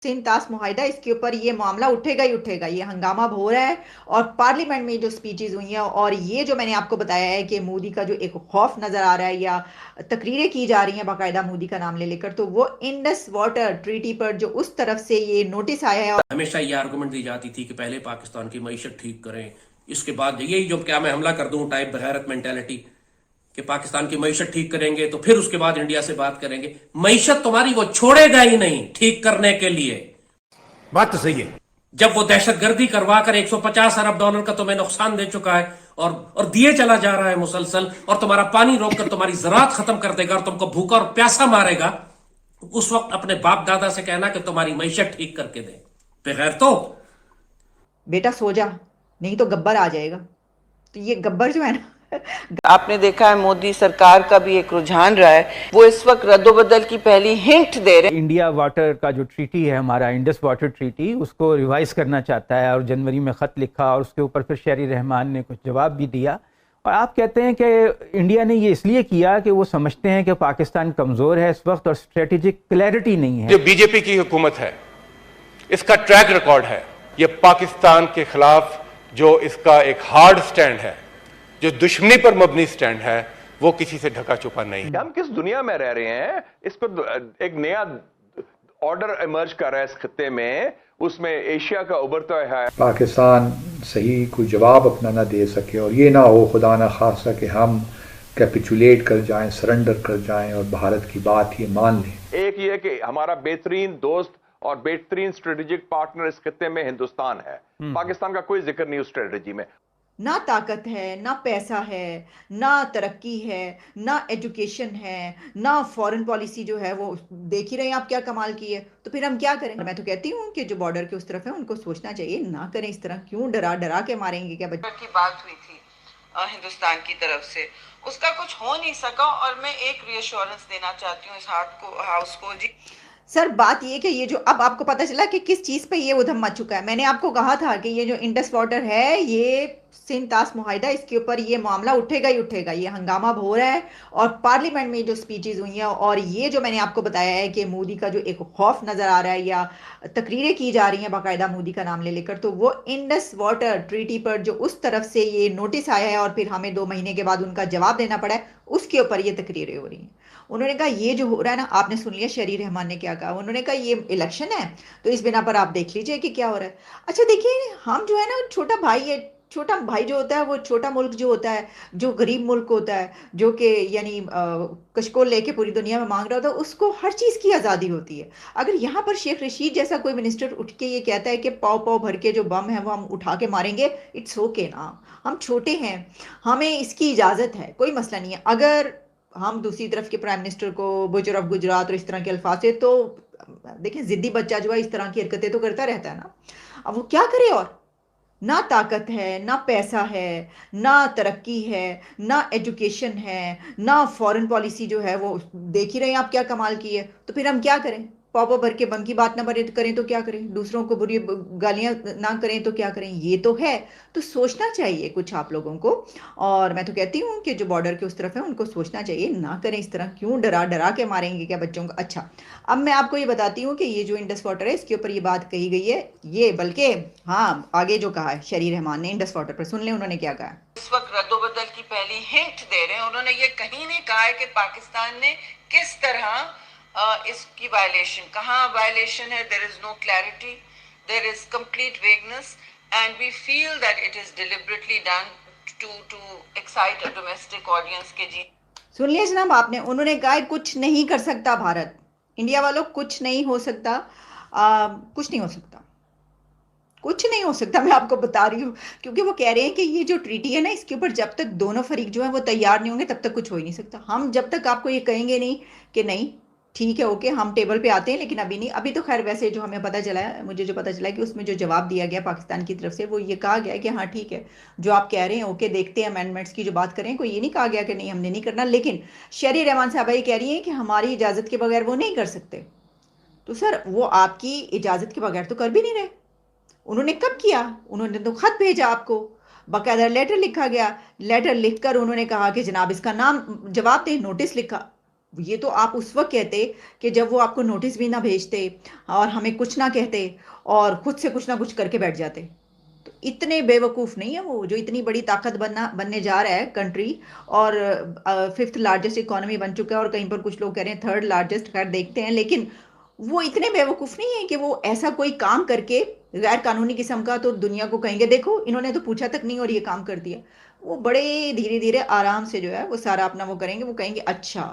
सिंध-तास मुआहिदा, इसके ऊपर ये मामला उठेगा ही उठेगा। ये हंगामा हो रहा है और पार्लियामेंट में जो स्पीचेज़ हुई हैं और ये जो मैंने आपको बताया है कि मोदी का जो एक खौफ नज़र आ रहा है या तकरीरें की जा रही हैं बाकायदा मोदी का नाम ले लेकर, तो वो इंडस वाटर ट्रीटी पर जो उस तरफ से ये नोटिस आया है। हमेशा ये आर्गुमेंट दी जाती थी कि पहले पाकिस्तान की मईशत ठीक करें, इसके बाद यही जो क्या मैं हमला कर दूं टाइप बगैरत मेंटेलिटी कि पाकिस्तान की मईशत ठीक करेंगे तो फिर उसके बाद इंडिया से बात करेंगे। मईशत तुम्हारी वो छोड़ेगा ही नहीं ठीक करने के लिए। बात तो सही है। जब वो दहशतगर्दी करवा कर 150 अरब डॉलर का तुम्हें नुकसान दे चुका है और दिए चला जा रहा है मुसलसल, और तुम्हारा पानी रोककर तुम्हारी ज़राअत खत्म कर देगा और तुमको भूखा और प्यासा मारेगा, उस वक्त अपने बाप दादा से कहना कि तुम्हारी मईशत ठीक करके दे। बगैर तो बेटा सो जा, नहीं तो गब्बर आ जाएगा। तो ये गब्बर जो है ना आपने देखा है मोदी सरकार का भी एक रुझान रहा है, वो इस वक्त रद्दोबदल की पहली हिंट दे रहे हैं। इंडिया वाटर का जो ट्रीटी है हमारा इंडस वाटर ट्रीटी, उसको रिवाइज करना चाहता है और जनवरी में ख़त लिखा और उसके ऊपर फिर शहरी रहमान ने कुछ जवाब भी दिया। और आप कहते हैं कि इंडिया ने ये इसलिए किया कि वो समझते हैं कि पाकिस्तान कमज़ोर है इस वक्त और स्ट्रेटेजिक क्लैरिटी नहीं है। जो बीजेपी की हुकूमत है, इसका ट्रैक रिकॉर्ड है, ये पाकिस्तान के खिलाफ जो इसका एक हार्ड स्टैंड है, जो दुश्मनी पर मबनी स्टैंड है, वो किसी से ढका छुपा नहीं है। हम किस दुनिया में रह रहे हैं, इस पर एक नया ऑर्डर इमर्ज कर रहा है इस खत्ते में, उसमें एशिया का उभरता है। पाकिस्तान सही कोई जवाब अपना ना दे सके और ये ना हो खुदा ना खासा कि हम कैपिचुलेट कर जाएं, सरेंडर कर जाएं और भारत की बात ये मान लें। एक ये कि हमारा बेहतरीन दोस्त और बेहतरीन स्ट्रेटेजिक पार्टनर इस खत्ते में हिंदुस्तान है, पाकिस्तान का कोई जिक्र नहीं उस स्ट्रेटेजी में। ना ताकत है, ना पैसा है, ना तरक्की है, ना एजुकेशन है, ना फॉरेन पॉलिसी जो है वो देख ही रहे हैं आप क्या कमाल की है। तो फिर हम क्या करें? मैं तो कहती हूँ कि जो बॉर्डर के उस तरफ है उनको सोचना चाहिए, ना करें इस तरह। क्यों डरा डरा के मारेंगे क्या बच्चे? की बात हुई थी हिंदुस्तान की तरफ से, उसका कुछ हो नहीं सका और मैं एक रीअश्योरेंस देना चाहती हूँ इस हाउस को जी। सर बात ये कि ये जो अब आपको पता चला कि किस चीज़ पे ये उधम मच चुका है। मैंने आपको कहा था कि ये जो इंडस वाटर है ये सिंध-तास मुआहिदा, इसके ऊपर ये मामला उठेगा ही उठेगा। ये हंगामा हो रहा है और पार्लियामेंट में जो स्पीचेज़ हुई हैं और ये जो मैंने आपको बताया है कि मोदी का जो एक खौफ नज़र आ रहा है या तकरीरें की जा रही हैं बाकायदा मोदी का नाम ले लेकर, तो वो इंडस वाटर ट्रीटी पर जो उस तरफ से ये नोटिस आया है और फिर हमें 2 महीने के बाद उनका जवाब देना पड़ा है, उसके ऊपर ये तकरीरें हो रही हैं। उन्होंने कहा ये जो हो रहा है ना, आपने सुन लिया शहरी रहमान ने क्या कहा। उन्होंने कहा ये इलेक्शन है तो इस बिना पर आप देख लीजिए कि क्या हो रहा है। अच्छा देखिए, हम जो है ना छोटा भाई है, छोटा भाई जो होता है वो छोटा मुल्क जो होता है, जो गरीब मुल्क होता है, जो कि यानी कशकोल लेके पूरी दुनिया में मांग रहा होता है, उसको हर चीज़ की आज़ादी होती है। अगर यहाँ पर शेख रशीद जैसा कोई मिनिस्टर उठ के ये कहता है कि पाव पाव भर के जो बम है वो हम उठा के मारेंगे, इट्स ओके ना, हम छोटे हैं, हमें इसकी इजाज़त है, कोई मसला नहीं है। अगर हम दूसरी तरफ के प्राइम मिनिस्टर को बुजर ऑफ गुजरात और इस तरह के अल्फाज से, तो देखें जिद्दी बच्चा जो है इस तरह की हरकतें तो करता रहता है ना, अब वो क्या करे? और ना ताकत है, ना पैसा है, ना तरक्की है, ना एजुकेशन है, ना फॉरेन पॉलिसी जो है वो देख ही रहे हैं आप क्या कमाल की है। तो फिर हम क्या करें? पापा भर के बम की बात ना करें तो क्या करें? दूसरों को बुरी गालियां ना करें तो क्या करें? ये तो है। तो सोचना चाहिए कुछ आप लोगों को। और मैं तो कहती हूँ कि जो बॉर्डर के उस तरफ है उनको सोचना चाहिए, ना करें इस तरह। क्यों डरा डरा के मारेंगे क्या बच्चों को? अच्छा, अब मैं आपको ये बताती हूँ कि ये जो इंडस वाटर है इसके ऊपर ये बात कही गई है, ये बल्कि हाँ आगे जो कहा है शहरी रहमान ने इंडस वाटर पर, सुन लें उन्होंने क्या कहा। इस वक्त रद्दोबदल की पहली हिंट दे रहे हैं। उन्होंने ये कहीं नहीं कहा है कि पाकिस्तान ने किस तरह इसकी वायलेशन, कहाँ वायलेशन है। There is no clarity, there is complete vagueness and we feel that it is deliberately done to excite a domestic audience के जी। सुन लिया जनाब आपने, उन्होंने कहा कुछ नहीं कर सकता भारत, इंडिया वालों कुछ नहीं हो सकता, कुछ नहीं हो सकता, कुछ नहीं हो सकता। मैं आपको बता रही हूँ, क्योंकि वो कह रहे हैं कि ये जो ट्रीटी है ना इसके ऊपर जब तक दोनों फरीक जो है वो तैयार नहीं होंगे तब तक कुछ हो ही नहीं सकता। हम जब तक आपको ये कहेंगे नहीं कि नहीं ठीक है ओके हम टेबल पे आते हैं, लेकिन अभी नहीं। अभी तो खैर वैसे जो हमें पता चला है, मुझे जो पता चला है कि उसमें जो जवाब दिया गया पाकिस्तान की तरफ से वो ये कहा गया कि हाँ ठीक है जो आप कह रहे हैं ओके देखते हैं, अमेंडमेंट्स की जो बात करें, कोई ये नहीं कहा गया कि नहीं हमने नहीं करना। लेकिन शहरी रहमान साहबा ये कह रही हैं कि हमारी इजाज़त के बगैर वो नहीं कर सकते। तो सर वो आपकी इजाज़त के बगैर तो कर भी नहीं रहे। उन्होंने कब किया? उन्होंने तो खत भेजा आपको, बाकायदा लेटर लिखा गया, लेटर लिखकर उन्होंने कहा कि जनाब इसका नाम जवाब दें, नोटिस लिखा। ये तो आप उस वक्त कहते कि जब वो आपको नोटिस भी ना भेजते और हमें कुछ ना कहते और खुद से कुछ ना कुछ करके बैठ जाते। तो इतने बेवकूफ़ नहीं है वो, जो इतनी बड़ी ताकत बनने जा रहा है कंट्री, और 5th लार्जेस्ट इकोनॉमी बन चुका है, और कहीं पर कुछ लोग कह रहे हैं 3rd लार्जेस्ट, खैर देखते हैं। लेकिन वो इतने बेवकूफ़ नहीं है कि वो ऐसा कोई काम करके गैर कानूनी किस्म का तो दुनिया को कहेंगे देखो इन्होंने तो पूछा तक नहीं और ये काम कर दिया। वो बड़े धीरे धीरे आराम से जो है वो सारा अपना वो करेंगे, वो कहेंगे अच्छा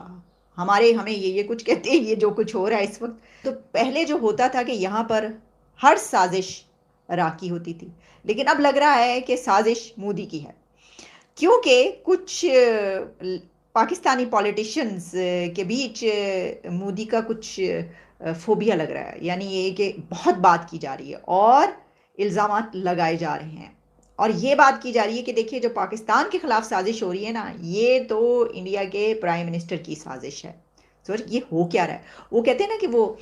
हमें ये कुछ कहते हैं, ये जो कुछ हो रहा है इस वक्त। तो पहले जो होता था कि यहाँ पर हर साजिश राकी होती थी, लेकिन अब लग रहा है कि साजिश मोदी की है, क्योंकि कुछ पाकिस्तानी पॉलिटिशियंस के बीच मोदी का कुछ फोबिया लग रहा है। यानी ये कि बहुत बात की जा रही है और इल्ज़ामात लगाए जा रहे हैं, और ये बात की जा रही है कि देखिए जो पाकिस्तान के खिलाफ साजिश हो रही है ना, ये तो इंडिया के प्राइम मिनिस्टर की साजिश है। सोच ये हो क्या रहा है। वो कहते हैं ना कि वो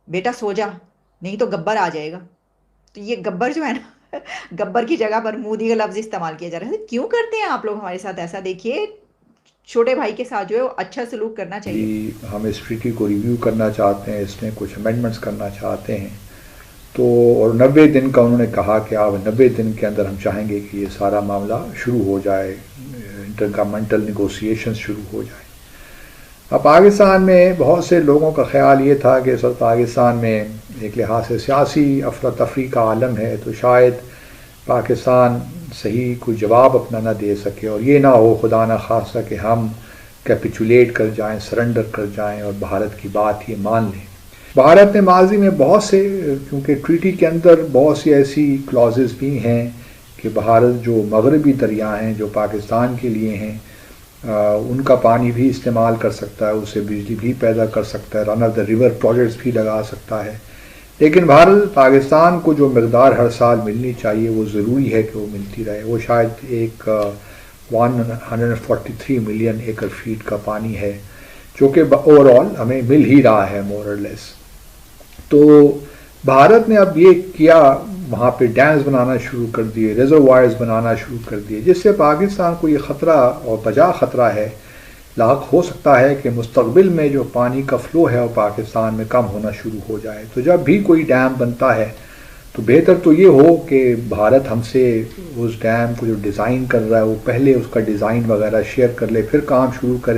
बेटा सो जा नहीं तो गब्बर आ जाएगा। तो ये गब्बर जो है ना गब्बर की जगह पर मोदी का लफ्ज़ इस्तेमाल किया जा रहा है। क्यों करते हैं आप लोग हमारे साथ ऐसा? देखिए छोटे भाई के साथ जो है वो अच्छा सलूक करना चाहिए। हम इस ट्रीटी को रिव्यू करना चाहते हैं, इसमें कुछ अमेंडमेंट्स करना चाहते हैं, तो और 90 दिन का उन्होंने कहा कि आप 90 दिन के अंदर हम चाहेंगे कि ये सारा मामला शुरू हो जाए, इंटरगवर्नमेंटल नेगोशिएशंस शुरू हो जाए। अब पाकिस्तान में बहुत से लोगों का ख्याल ये था कि सर पाकिस्तान में एक लिहाज से सियासी अफरा तफरी का आलम है, तो शायद पाकिस्तान सही कोई जवाब अपना ना दे सके, और ये ना हो खुदा ना खासा कि हम कैपिचुलेट कर जाएं, सरेंडर कर जाएं और भारत की बात ये मान लें। भारत ने माजी में बहुत से, क्योंकि ट्रीटी के अंदर बहुत सी ऐसी क्लॉजेस भी हैं कि भारत जो मगरबी दरिया हैं जो पाकिस्तान के लिए हैं उनका पानी भी इस्तेमाल कर सकता है, उससे बिजली भी पैदा कर सकता है, run of the river projects भी लगा सकता है। लेकिन भारत पाकिस्तान को जो मकदार हर साल मिलनी चाहिए वो ज़रूरी है कि वो मिलती रहे। वो शायद एक 143 मिलियन एकड़ फीट का पानी है जो कि ओवरऑल हमें मिल ही रहा है मोर और लेस। तो भारत ने अब ये किया, वहाँ पे डैम्स बनाना शुरू कर दिए, रिजर्वायर्स बनाना शुरू कर दिए, जिससे पाकिस्तान को ये ख़तरा और बजा ख़तरा है, लाक हो सकता है कि मुस्तक़बिल में जो पानी का फ़्लो है वो पाकिस्तान में कम होना शुरू हो जाए। तो जब भी कोई डैम बनता है तो बेहतर तो ये हो कि भारत हमसे उस डैम को जो डिज़ाइन कर रहा है वो पहले उसका डिज़ाइन वगैरह शेयर कर ले, फिर काम शुरू करे।